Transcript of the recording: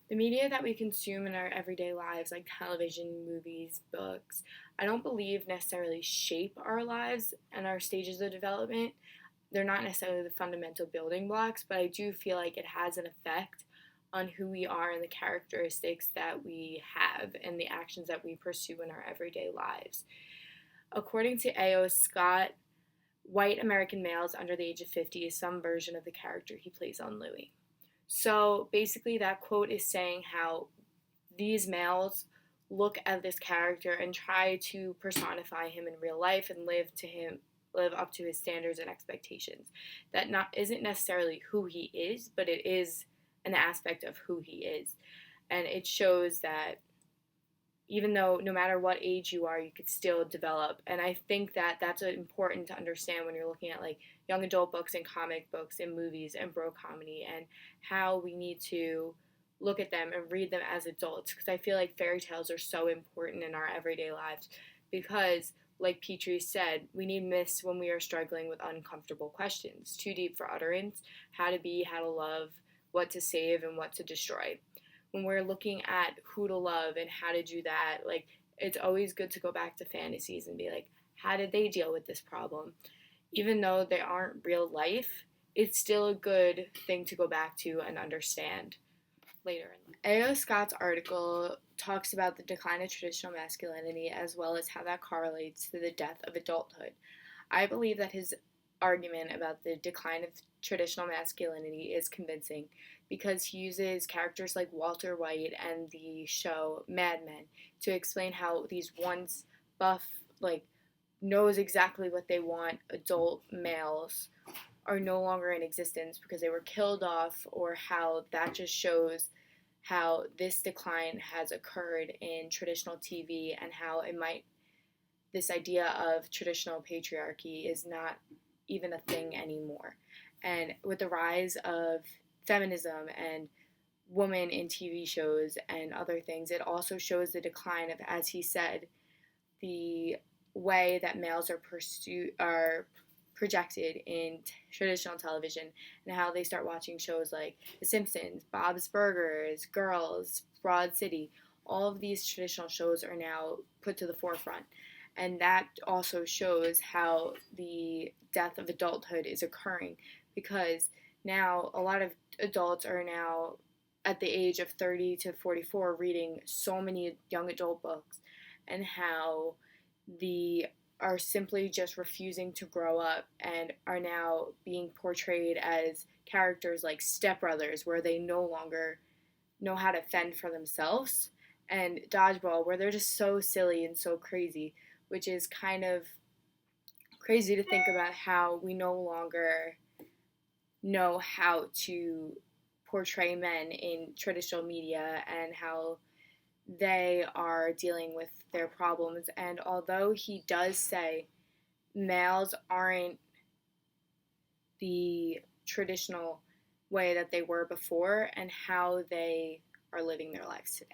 The media that we consume in our everyday lives, like television, movies, books, I don't believe necessarily shape our lives and our stages of development. They're not necessarily the fundamental building blocks, but I do feel like it has an effect on who we are and the characteristics that we have and the actions that we pursue in our everyday lives. According to A.O. Scott, white American males under the age of 50 is some version of the character he plays on Louis. So basically, that quote is saying how these males look at this character and try to personify him in real life and live up to his standards and expectations. That not isn't necessarily who he is, but it is an aspect of who he is. And it shows that even though no matter what age you are, you could still develop. And I think that that's important to understand when you're looking at like young adult books and comic books and movies and bro comedy, and how we need to look at them and read them as adults, because I feel like fairy tales are so important in our everyday lives because, like Petrie said, we need myths when we are struggling with uncomfortable questions, too deep for utterance, how to be, how to love, what to save, and what to destroy. When we're looking at who to love and how to do that, like it's always good to go back to fantasies and be like, how did they deal with this problem? Even though they aren't real life, it's still a good thing to go back to and understand later in life. A.O. Scott's article talks about the decline of traditional masculinity as well as how that correlates to the death of adulthood. I believe that his argument about the decline of traditional masculinity is convincing because he uses characters like Walter White and the show Mad Men to explain how these once buff, like, knows exactly what they want adult males are no longer in existence because they were killed off, or how that just shows how this decline has occurred in traditional TV and how it might this idea of traditional patriarchy is not even a thing anymore. And with the rise of feminism and women in TV shows and other things, it also shows the decline of, as he said, the way that males are projected in traditional television, and how they start watching shows like The Simpsons, Bob's Burgers, Girls, Broad City. All of these traditional shows are now put to the forefront. And that also shows how the death of adulthood is occurring because now a lot of adults are now at the age of 30 to 44 reading so many young adult books, and how the are simply just refusing to grow up and are now being portrayed as characters like stepbrothers, where they no longer know how to fend for themselves, and Dodgeball, where they're just so silly and so crazy, which is kind of crazy to think about how we no longer know how to portray men in traditional media and how they are dealing with their problems. And although he does say males aren't the traditional way that they were before and how they are living their lives today.